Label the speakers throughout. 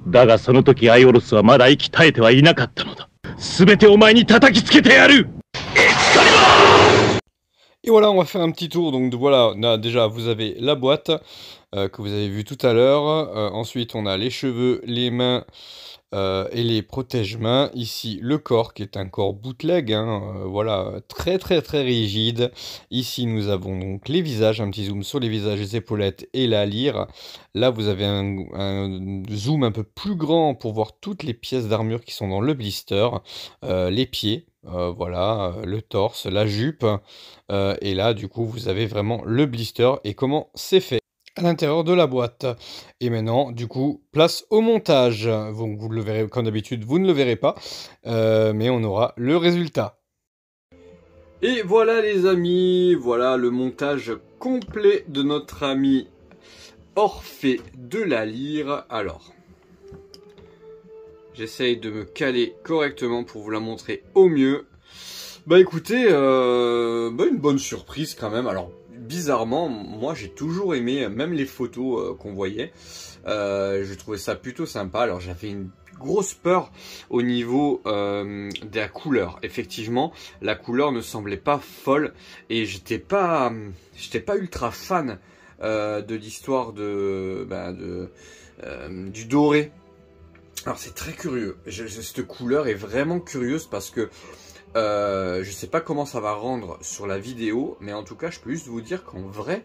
Speaker 1: だがその時アイオロスはまだ息絶えてはいなかったのだ。すべてお前に叩きつけてやる。
Speaker 2: Et voilà, on va faire un petit tour. Donc voilà, là, déjà vous avez la boîte que vous avez vue tout à l'heure. Ensuite, on a les cheveux, les mains et les protège-mains. Ici, le corps qui est un corps bootleg, hein, voilà, très très très rigide. Ici, nous avons donc les visages, un petit zoom sur les visages, les épaulettes et la lyre. Là, vous avez un zoom un peu plus grand pour voir toutes les pièces d'armure qui sont dans le blister, les pieds. Voilà, le torse, la jupe, et là du coup vous avez vraiment le blister et comment c'est fait à l'intérieur de la boîte. Et maintenant du coup place au montage. Vous le verrez comme d'habitude, vous ne le verrez pas, mais on aura le résultat. Et voilà les amis, voilà le montage complet de notre ami Orphée de la Lyre. Alors, j'essaye de me caler correctement pour vous la montrer au mieux. Bah écoutez, une bonne surprise quand même. Alors bizarrement, moi j'ai toujours aimé, même les photos qu'on voyait. Je trouvais ça plutôt sympa. Alors j'avais une grosse peur au niveau de la couleur. Effectivement, la couleur ne semblait pas folle et j'étais pas ultra fan de l'histoire du doré. Alors c'est très curieux, cette couleur est vraiment curieuse parce que je sais pas comment ça va rendre sur la vidéo, mais en tout cas je peux juste vous dire qu'en vrai,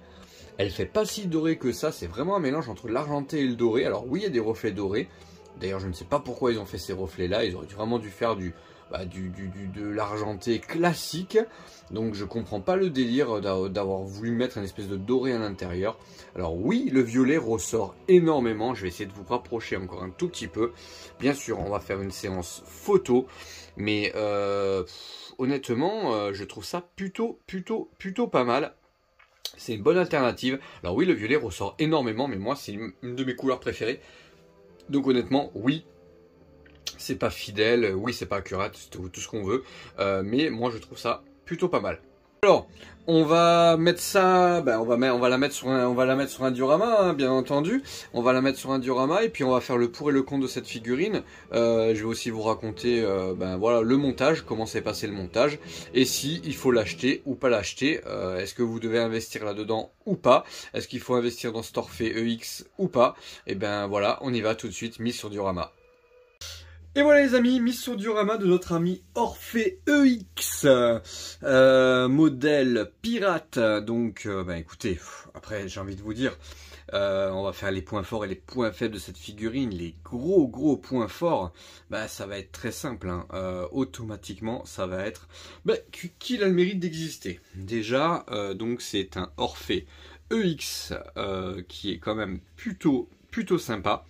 Speaker 2: elle fait pas si dorée que ça, c'est vraiment un mélange entre l'argenté et le doré. Alors oui, il y a des reflets dorés, d'ailleurs je ne sais pas pourquoi ils ont fait ces reflets là, ils auraient vraiment dû faire de l'argenté classique, donc je comprends pas le délire d'avoir voulu mettre une espèce de doré à l'intérieur. Alors oui, le violet ressort énormément, je vais essayer de vous rapprocher encore un tout petit peu. Bien sûr, on va faire une séance photo, mais honnêtement, je trouve ça plutôt pas mal. C'est une bonne alternative. Alors oui, le violet ressort énormément, mais moi c'est une de mes couleurs préférées. Donc honnêtement, oui, c'est pas fidèle, oui c'est pas accurate, c'est tout ce qu'on veut, mais moi je trouve ça plutôt pas mal. Alors, on va mettre ça, on va la mettre sur un diorama, hein, bien entendu. On va la mettre sur un diorama et puis on va faire le pour et le contre de cette figurine. Je vais aussi vous raconter, voilà, le montage, comment s'est passé le montage, et si il faut l'acheter ou pas l'acheter. Est-ce que vous devez investir là-dedans ou pas? Est-ce qu'il faut investir dans cet Orphée EX ou pas? Et ben voilà, on y va tout de suite, mise sur diorama. Et voilà les amis, mise sur diorama de notre ami Orphée EX, modèle pirate. Donc écoutez, après j'ai envie de vous dire, on va faire les points forts et les points faibles de cette figurine. Les gros points forts, ça va être très simple, hein. Automatiquement ça va être qu'il a le mérite d'exister. Déjà, donc c'est un Orphée EX qui est quand même plutôt sympa.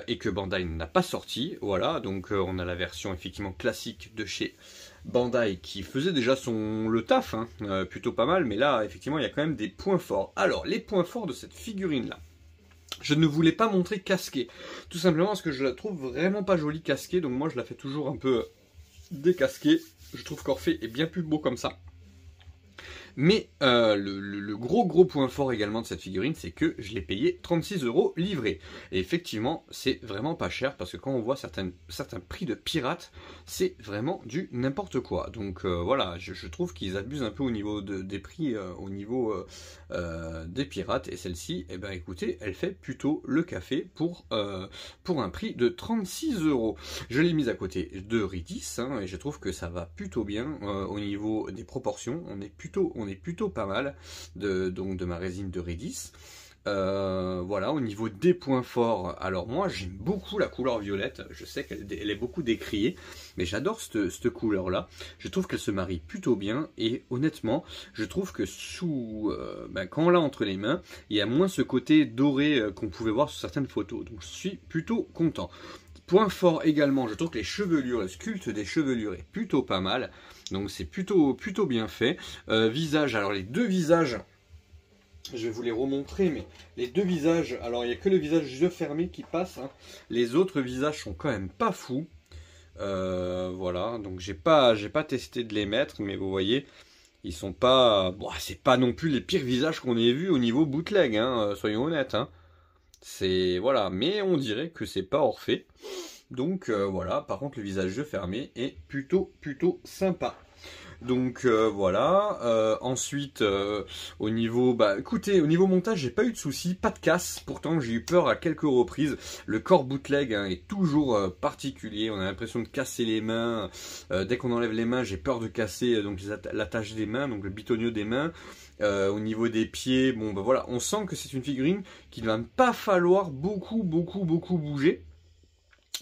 Speaker 2: Et que Bandai n'a pas sorti, voilà, donc on a la version effectivement classique de chez Bandai qui faisait déjà le taf, hein, plutôt pas mal, mais là effectivement il y a quand même des points forts. Alors les points forts de cette figurine là, je ne voulais pas montrer casquée, tout simplement parce que je la trouve vraiment pas jolie casquée, donc moi je la fais toujours un peu décasquée. Je trouve qu'Orphée est bien plus beau comme ça. Mais le gros point fort également de cette figurine, c'est que je l'ai payé 36 € livré. Et effectivement, c'est vraiment pas cher, parce que quand on voit certains prix de pirates, c'est vraiment du n'importe quoi. Donc voilà, je trouve qu'ils abusent un peu au niveau des prix, au niveau des pirates. Et celle-ci, eh ben écoutez, elle fait plutôt le café pour un prix de 36 €. Je l'ai mise à côté de Ridis, hein, et je trouve que ça va plutôt bien au niveau des proportions. On est plutôt pas mal de ma résine de Ridis. Voilà, au niveau des points forts, alors moi j'aime beaucoup la couleur violette, je sais qu'elle est beaucoup décriée, mais j'adore cette couleur là, je trouve qu'elle se marie plutôt bien, et honnêtement, je trouve que quand on l'a entre les mains, il y a moins ce côté doré qu'on pouvait voir sur certaines photos, donc je suis plutôt content. Point fort également, je trouve que les chevelures, le sculpte des chevelures est plutôt pas mal, donc c'est plutôt bien fait. Visage, alors les deux visages, je vais vous les remontrer, mais les deux visages, alors il n'y a que le visage yeux fermés qui passe, hein. Les autres visages sont quand même pas fous. Voilà, donc j'ai pas testé de les mettre, mais vous voyez, ils sont pas, c'est pas non plus les pires visages qu'on ait vus au niveau bootleg, hein, soyons honnêtes, hein. C'est voilà, mais on dirait que c'est pas Orphée. Donc voilà, par contre le visage jeu fermé est plutôt sympa. Donc voilà. Ensuite, au niveau, bah écoutez, au niveau montage, j'ai pas eu de soucis, pas de casse. Pourtant, j'ai eu peur à quelques reprises. Le corps bootleg hein, est toujours particulier. On a l'impression de casser les mains. Dès qu'on enlève les mains, j'ai peur de casser donc l'attache des mains, donc le bitonio des mains. Au niveau des pieds, bon bah voilà, on sent que c'est une figurine qu'il va pas falloir beaucoup bouger.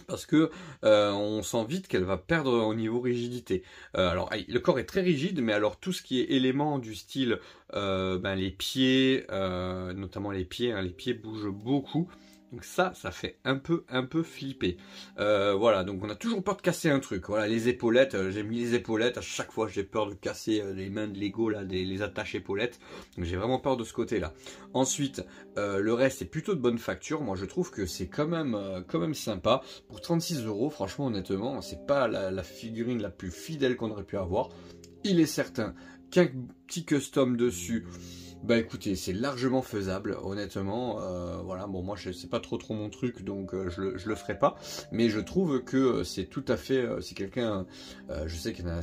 Speaker 2: Parce que on sent vite qu'elle va perdre au niveau rigidité. Alors le corps est très rigide, mais alors tout ce qui est élément du style les pieds, notamment les pieds, hein, les pieds bougent beaucoup. Donc ça fait un peu flipper. Voilà, donc on a toujours peur de casser un truc. Voilà, les épaulettes, j'ai mis les épaulettes. À chaque fois, j'ai peur de casser les mains de Lego, là, les attaches épaulettes. Donc j'ai vraiment peur de ce côté-là. Ensuite, le reste est plutôt de bonne facture. Moi, je trouve que c'est quand même sympa. Pour 36 €, franchement, honnêtement, c'est pas la figurine la plus fidèle qu'on aurait pu avoir. Il est certain qu'un petit custom dessus, bah écoutez, c'est largement faisable, honnêtement. Voilà, bon moi c'est pas trop mon truc, donc je le ferai pas. Mais je trouve que c'est tout à fait, si quelqu'un, je sais qu'il y en a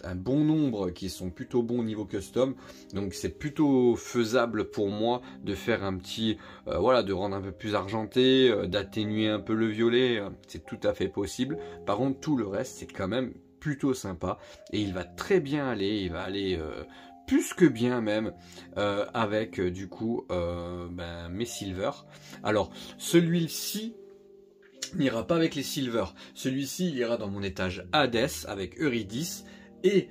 Speaker 2: un bon nombre qui sont plutôt bons au niveau custom, donc c'est plutôt faisable pour moi de faire un petit, voilà, de rendre un peu plus argenté, d'atténuer un peu le violet, c'est tout à fait possible. Par contre, tout le reste c'est quand même plutôt sympa et il va très bien aller, il va aller plus que bien même avec du coup mes silver. Alors celui-ci n'ira pas avec les silver, celui-ci il ira dans mon étage Hades avec Eurydice et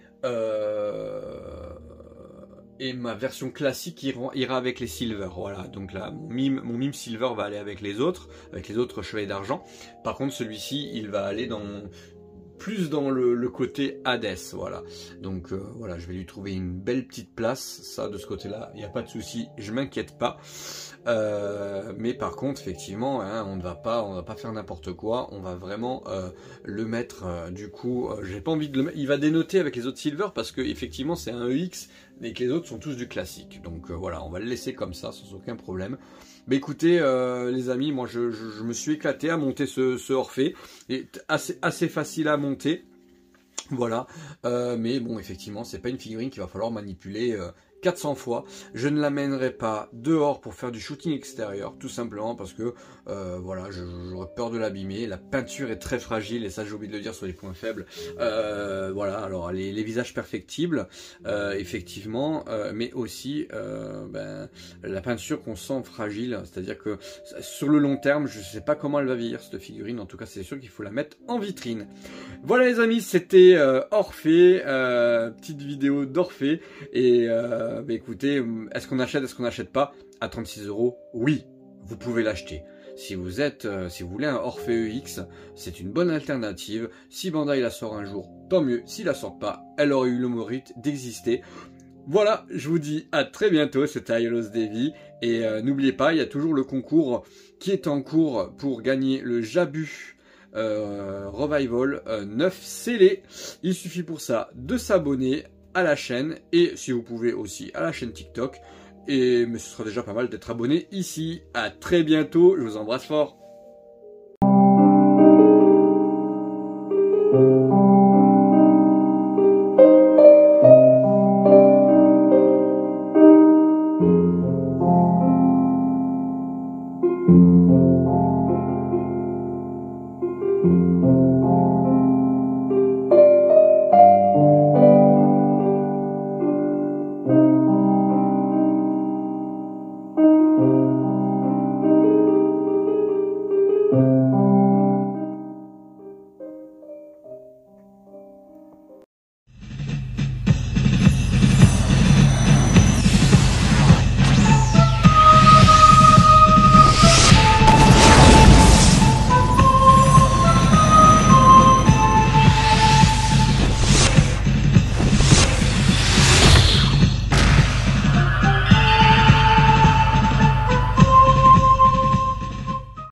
Speaker 2: ma version classique ira avec les silver. Voilà, donc là mon mime silver va aller avec les autres chevaliers d'argent. Par contre celui-ci il va aller plus dans le côté Hades, voilà. Donc voilà, je vais lui trouver une belle petite place, ça de ce côté-là, il n'y a pas de souci, je m'inquiète pas. Mais par contre, effectivement, hein, on ne va pas faire n'importe quoi, on va vraiment le mettre, du coup, j'ai pas envie de le mettre, il va dénoter avec les autres silver parce que effectivement c'est un EX, mais que les autres sont tous du classique. Donc voilà, on va le laisser comme ça, sans aucun problème. Mais écoutez, les amis, moi je me suis éclaté à monter ce Orphée. Il est assez facile à monter. Voilà. Mais bon, effectivement, c'est pas une figurine qu'il va falloir manipuler 400 fois. Je ne l'amènerai pas dehors pour faire du shooting extérieur, tout simplement parce que voilà, j'aurais peur de l'abîmer. La peinture est très fragile et ça j'ai oublié de le dire sur les points faibles. Voilà, alors les visages perfectibles, effectivement, mais aussi la peinture qu'on sent fragile, c'est-à-dire que sur le long terme, je sais pas comment elle va vieillir cette figurine. En tout cas, c'est sûr qu'il faut la mettre en vitrine. Voilà les amis, c'était Orphée, petite vidéo d'Orphée et écoutez, est-ce qu'on achète pas à 36 €? Oui, vous pouvez l'acheter. Si vous voulez un Orphée EX, c'est une bonne alternative. Si Bandai la sort un jour, tant mieux. S'il la sort pas, elle aurait eu le mérite d'exister. Voilà, je vous dis à très bientôt, c'était Iolos Davy. Et n'oubliez pas, il y a toujours le concours qui est en cours pour gagner le Jabu Revival 9 scellé. Il suffit pour ça de s'abonner à la chaîne et si vous pouvez aussi à la chaîne TikTok. Mais ce sera déjà pas mal d'être abonné ici. À très bientôt, je vous embrasse fort.